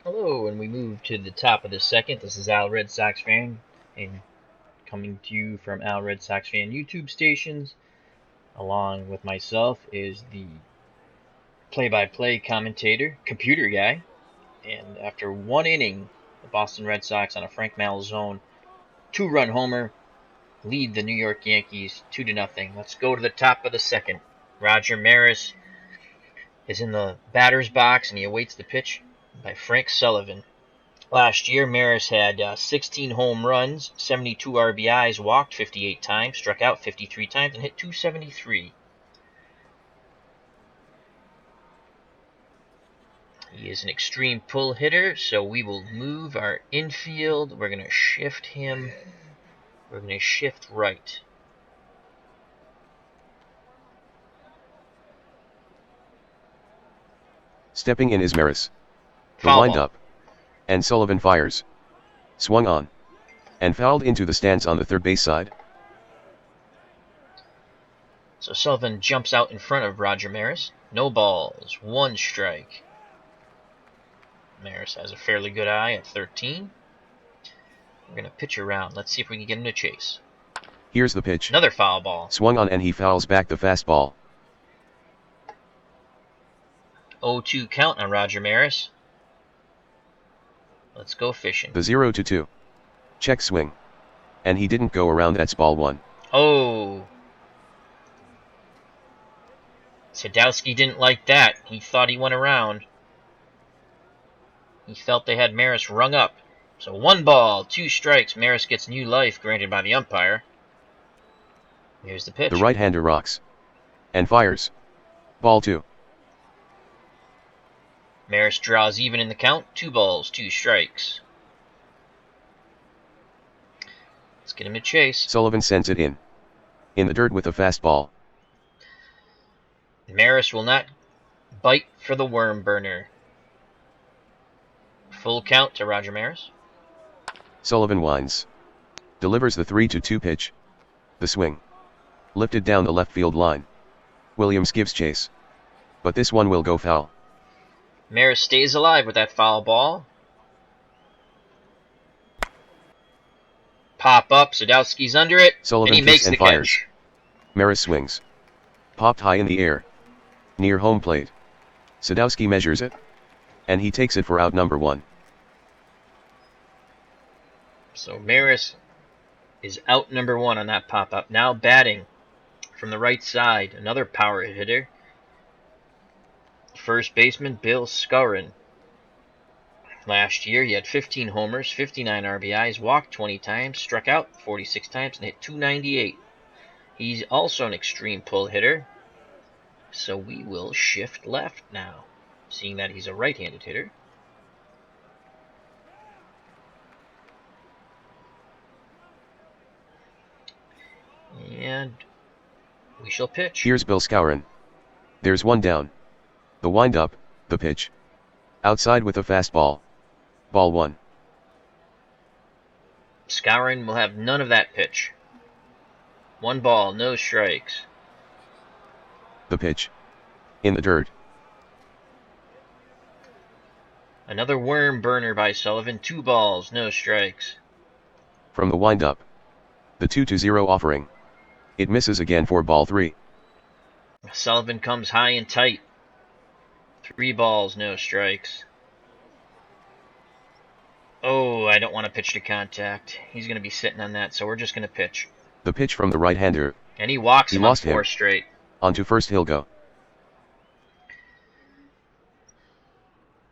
Hello, and we move to the top of the second. This is Al Red Sox fan, and coming to you from Al Red Sox fan YouTube stations. Along with myself is the play-by-play commentator, computer guy. And after one inning, the Boston Red Sox on a Frank Malzone two-run homer lead the New York Yankees 2-0. Let's go to the top of the second. Roger Maris is in the batter's box, and he awaits the pitch by Frank Sullivan. Last year, Maris had 16 home runs, 72 RBIs, walked 58 times, struck out 53 times, and hit .273. He is an extreme pull hitter, so we will move our infield. We're going to shift him. We're going to shift right. Stepping in is Maris. The Foul wind-up. And Sullivan fires. Swung on. And fouled into the stands on the third base side. So Sullivan jumps out in front of Roger Maris. No balls, one strike. Maris has a fairly good eye at 13. We're going to pitch around. Let's see if we can get him to chase. Here's the pitch. Another foul ball. Swung on and he fouls back the fastball. 0-2 count on Roger Maris. Let's go fishing. The 0-2. Check swing. And he didn't go around, that's ball one. Oh. Sadowski didn't like that. He thought he went around. He felt they had Maris rung up. So 1 ball, 2 strikes. Maris gets new life granted by the umpire. Here's the pitch. The right-hander rocks. And fires. Ball 2. Maris draws even in the count. 2 balls, 2 strikes. Let's get him to chase. Sullivan sends it in. In the dirt with a fastball. Maris will not bite for the worm burner. Full count to Roger Maris. Sullivan winds. Delivers the 3-2 pitch. The swing. Lifted down the left field line. Williams gives chase. But this one will go foul. Maris stays alive with that foul ball. Pop up, Sadowski's under it, Sullivan and he makes the fires. catch. Maris swings. Popped high in the air. Near home plate. Sadowski measures it. And he takes it for out number 1. So Maris is out number 1 on that pop-up. Now batting from the right side, another power hitter. First baseman Bill Skowron. Last year he had 15 homers, 59 RBIs, walked 20 times, struck out 46 times, and hit .298. He's also an extreme pull hitter. So we will shift left now, seeing that he's a right-handed hitter. And we shall pitch. Here's Bill Skowron. There's one down. The wind-up, the pitch. Outside with a fastball. Ball 1. Skowron will have none of that pitch. 1 ball, no strikes. The pitch. In the dirt. Another worm burner by Sullivan. 2 balls, no strikes. From the wind-up. The 2-0 offering. It misses again for ball 3. Sullivan comes high and tight. 3 balls, no strikes. Oh, I don't want to pitch to contact. He's going to be sitting on that, so we're just going to pitch. The pitch from the right-hander. And he walks him on lost 4 him. straight. On to first he'll go.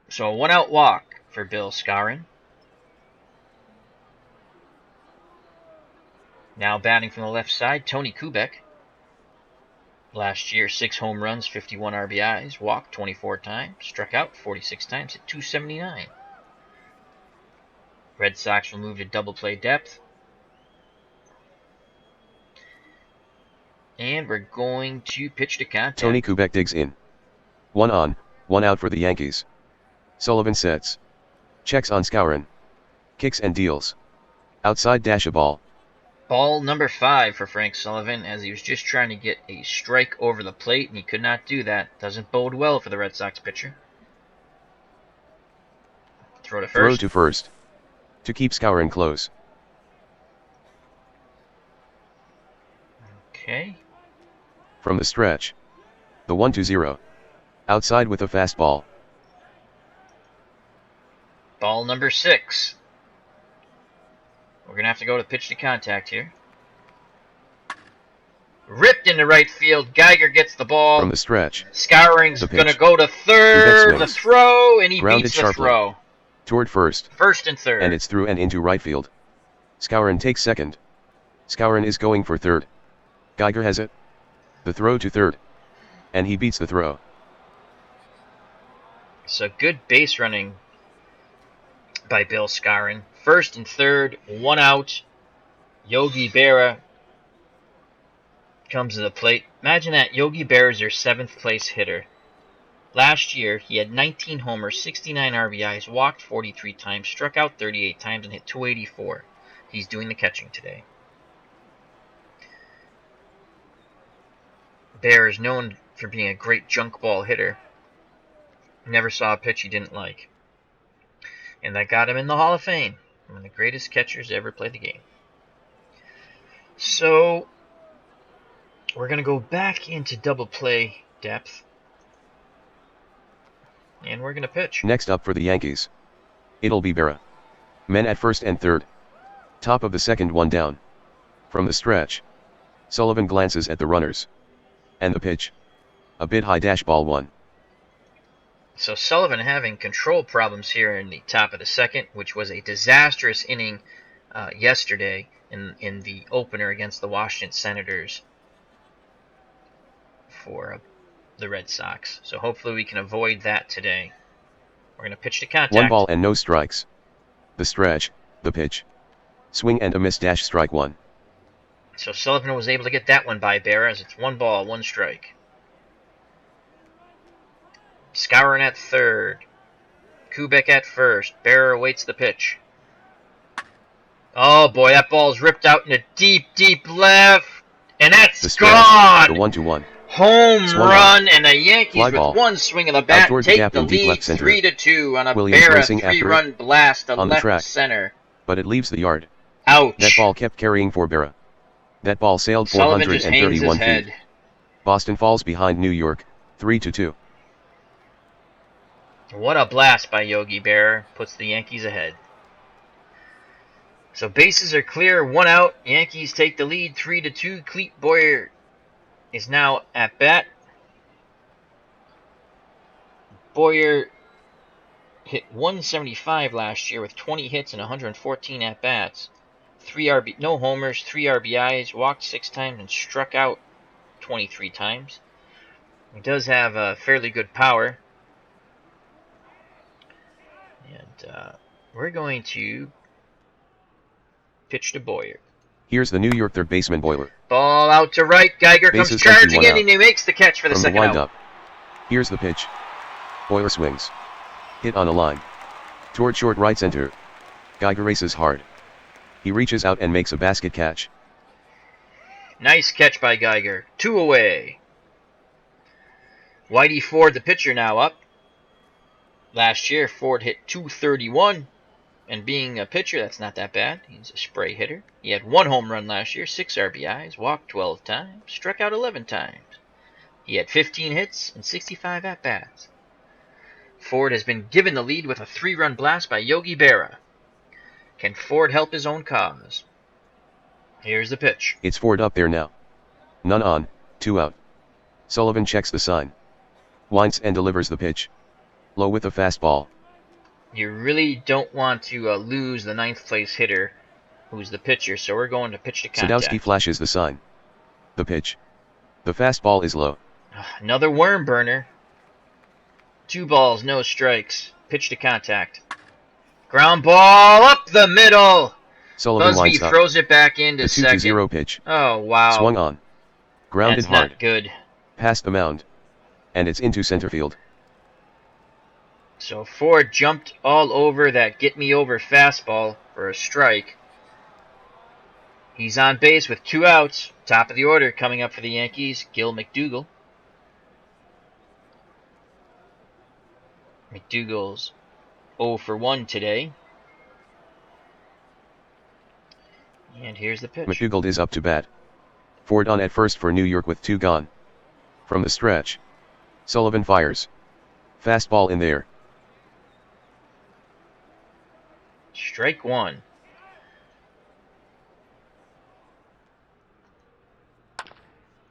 So a 1-out walk for Bill Skowron. Now batting from the left side, Tony Kubek. Last year, 6 home runs, 51 RBIs, walked 24 times, struck out 46 times, hit .279. Red Sox will move to double play depth. And we're going to pitch to contact. Tony Kubek digs in. 1 on, 1 out for the Yankees. Sullivan sets. Checks on Skowron. Kicks and deals. Outside dash a ball. Ball number 5 for Frank Sullivan, as he was just trying to get a strike over the plate, and he could not do that. Doesn't bode well for the Red Sox pitcher. Throw to Throw first. to first. To keep Skowron close. Okay. From the stretch. The 1-0. Outside with a fastball. Ball number 6. We're going to have to go to pitch to contact here. Ripped into right field. Geiger gets the ball. From the stretch. Skowron's The going to pitch. go to third. The swings. throw, and he Grounded beats the sharply. throw. Toward first. First and third. And it's through and into right field. Skowron takes second. Skowron is going for third. Geiger has it. The throw to third. And he beats the throw. So good base running by Bill Skowron. First and third, 1 out. Yogi Berra comes to the plate. Imagine that. Yogi Berra is your 7th place hitter. Last year, he had 19 homers, 69 RBIs, walked 43 times, struck out 38 times, and hit 284. He's doing the catching today. Berra is known for being a great junk ball hitter. Never saw a pitch he didn't like. And that got him in the Hall of Fame. One of the greatest catchers to ever play the game. So, we're going to go back into double play depth. And we're going to pitch. Next up for the Yankees. It'll be Berra. Men at first and third. Top of the second, 1 down. From the stretch. Sullivan glances at the runners. And the pitch. A bit high, ball 1. So Sullivan having control problems here in the top of the second, which was a disastrous inning yesterday in the opener against the Washington Senators for the Red Sox. So hopefully we can avoid that today. We're going to pitch to contact. 1 ball and no strikes. The stretch, the pitch. Swing and a miss, strike 1. So Sullivan was able to get that one by Berra as it's 1 ball, 1 strike. Skowron at third. Kubek at first. Berra awaits the pitch. Oh boy, that ball's ripped out in a deep, deep left. And that's gone! The 1-1. Home Swung run, and the Yankees Fly with ball. 1 swing of the bat take the lead 3-2 on a Berra 3-run blast to on the left track. center. But it leaves the yard. Ouch. That ball kept carrying for Berra. That ball sailed Sullivan just hangs his 431 feet. head. Boston falls behind New York, 3-2. What a blast by Yogi Berra. Puts the Yankees ahead. So bases are clear, 1 out. Yankees take the lead 3-2. Clete Boyer is now at bat. Boyer hit 175 last year with 20 hits and 114 at bats. No homers, 3 RBIs, walked 6 times and struck out 23 times. He does have a fairly good power. And we're going to pitch to Boyer. Here's the New York third baseman Boyer. Ball out to right. Geiger comes Bases charging empty, 1 in, out. and he makes the catch for the From second the out. windup. Here's the pitch. Boyer swings. Hit on a line. Toward short right center. Geiger races hard. He reaches out and makes a basket catch. Nice catch by Geiger. 2 away. Whitey Ford, the pitcher, now up. Last year, Ford hit 231. And being a pitcher, that's not that bad. He's a spray hitter. He had 1 home run last year, 6 RBIs, walked 12 times, struck out 11 times. He had 15 hits and 65 at-bats. Ford has been given the lead with a 3-run blast by Yogi Berra. Can Ford help his own cause? Here's the pitch. It's Ford up there now. None on, 2 out. Sullivan checks the sign. Winds and delivers the pitch. Low with a fastball. You really don't want to lose the 9th place hitter, who's the pitcher, so we're going to pitch to contact. Sadowski flashes the sign. The pitch. The fastball is low. Another worm burner. 2 balls, no strikes. Pitch to contact. Ground ball up the middle. Sullivan Busby winds up. throws it back into The second. 2-0 pitch. Oh, wow. Swung on. Grounded That's hard. not good. Past the mound. And it's into center field. So Ford jumped all over that get-me-over fastball for a strike. He's on base with 2 outs. Top of the order coming up for the Yankees, Gil McDougall. McDougall's 0 for 1 today. And here's the pitch. McDougald is up to bat. Ford on at first for New York with 2 gone. From the stretch. Sullivan fires. Fastball in there. Strike 1.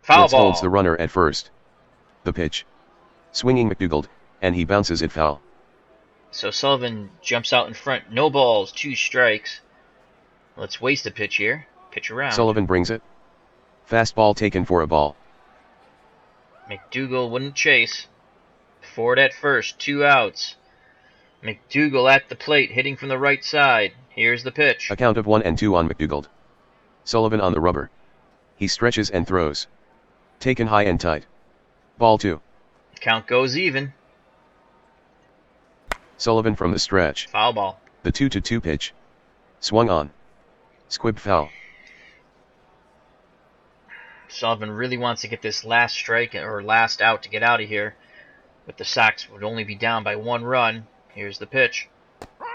Foul Blitz ball. holds the runner at first. The pitch. Swinging McDougald, and he bounces it foul. So Sullivan jumps out in front. No balls, 2 strikes. Let's waste a pitch here. Pitch around. Sullivan brings it. Fastball taken for a ball. McDougald wouldn't chase. Ford at first, 2 outs. McDougald at the plate, hitting from the right side. Here's the pitch. A count of 1-2 on McDougald. Sullivan on the rubber. He stretches and throws. Taken high and tight. Ball 2. Count goes even. Sullivan from the stretch. Foul ball. The 2-2 pitch. Swung on. Squib foul. Sullivan really wants to get this last strike or last out to get out of here. But the Sox would only be down by 1 run. Here's the pitch.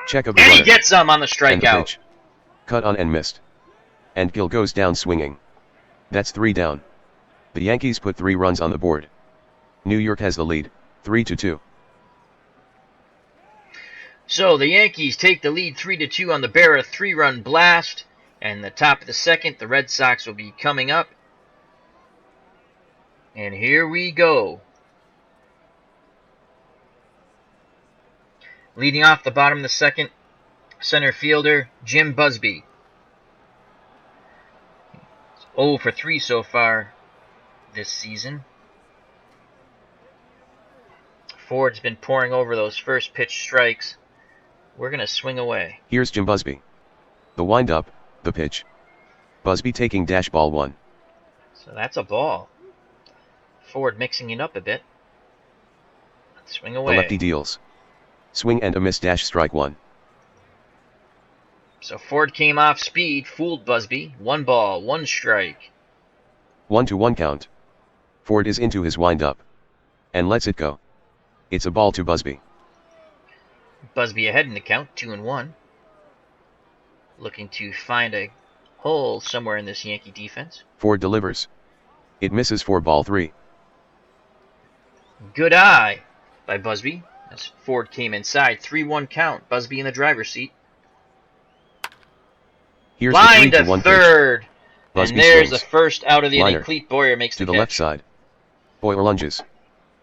Check of the And runner. he gets some on the And the strikeout. pitch. Cut on and missed. And Gill goes down swinging. That's 3 down. The Yankees put 3 runs on the board. New York has the lead, 3-2. So the Yankees take the lead 3-2 on the Berra 3-run blast. And the top of the second, the Red Sox will be coming up. And here we go. Leading off the bottom of the second, center fielder Jim Busby. 0 for 3 so far this season. Ford's been pouring over those first pitch strikes. We're going to swing away. Here's Jim Busby. The wind-up, the pitch. Busby taking dash ball 1. So that's a ball. Ford mixing it up a bit. Swing away. The lefty deals. Swing and a miss dash strike 1. So Ford came off speed, fooled Busby. 1 ball, 1 strike. 1-1 count. Ford is into his wind-up. And lets it go. It's a ball to Busby. Busby ahead in the count, 2-1. Looking to find a hole somewhere in this Yankee defense. Ford delivers. It misses for ball 3. Good eye by Busby as Ford came inside. 3-1 count. Busby in the driver's seat. Here's Line the to 3-1 third. pitch. And Busby there's swings. the first out of the inning. Liner. Cleat Boyer makes To the the catch. left side. Boyer lunges.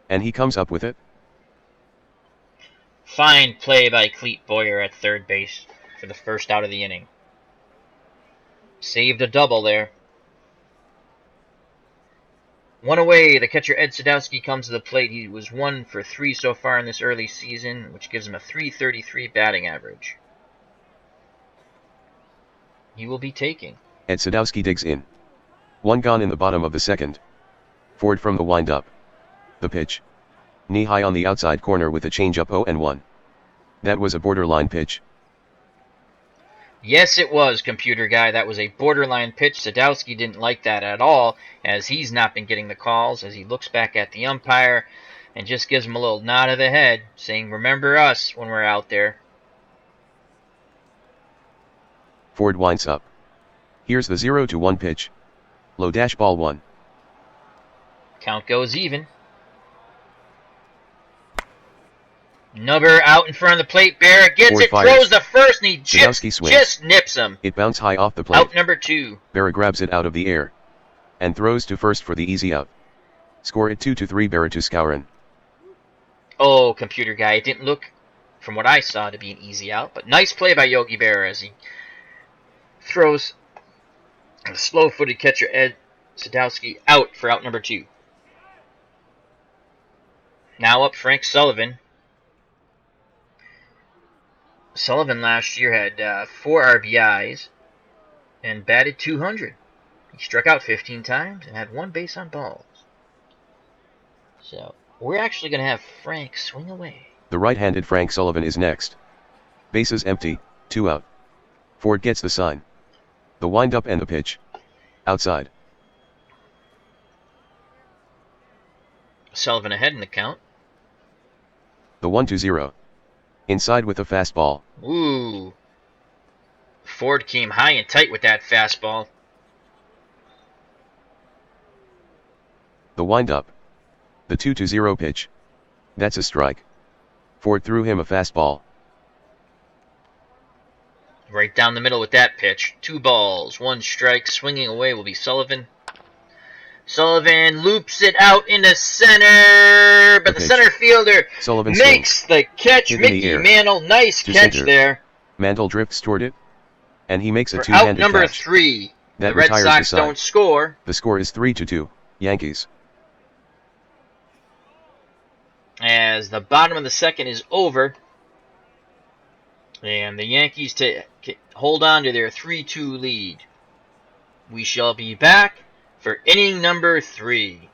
And he comes up with it. Fine play by Cleat Boyer at third base for the first out of the inning. Saved a double there. 1 away, the catcher Ed Sadowski comes to the plate. He was 1 for 3 so far in this early season, which gives him a .333 batting average. He will be taking. Ed Sadowski digs in. 1 gone in the bottom of the second. Ford from the wind-up. The pitch. Knee high on the outside corner with a changeup 0-1. That was a borderline pitch. Yes, it was, computer guy. That was a borderline pitch. Sadowski didn't like that at all, as he's not been getting the calls, as he looks back at the umpire and just gives him a little nod of the head, saying, remember us when we're out there. Ford winds up. Here's the 0-1 pitch. Low dash ball 1. Count goes even. Nubber out in front of the plate. Barrett gets Ford it, fires. throws the first, and he Sadowski swings. just nips him. It bounced high off the plate. Out number 2. Berra grabs it out of the air. And throws to first for the easy out. Score it 2-3 Berra to Skowron. Oh, computer guy, it didn't look, from what I saw, to be an easy out. But nice play by Yogi Berra as he throws the slow-footed catcher Ed Sadowski out for out number 2. Now up Frank Sullivan. Sullivan last year had 4 RBIs and batted .200. He struck out 15 times and had 1 base on balls. So we're actually going to have Frank swing away. The right-handed Frank Sullivan is next. Bases empty, 2 out. Ford gets the sign. The wind-up and the pitch. Outside. Sullivan ahead in the count. The 1-0. Inside with a fastball. Ooh. Ford came high and tight with that fastball. The windup. The 2-0 pitch. That's a strike. Ford threw him a fastball. Right down the middle with that pitch. 2 balls, 1 strike. Swinging away will be Sullivan. Sullivan loops it out into center, but the center fielder Sullivan makes the catch. Mickey Mantle, nice catch there. Mantle drifts toward it, and he makes a For two-handed out number catch. 3. That the Red retires Sox the side. don't score. The score is 3-2, Yankees. As the bottom of the second is over, and the Yankees to hold on to their 3-2 lead. We shall be back for inning number 3.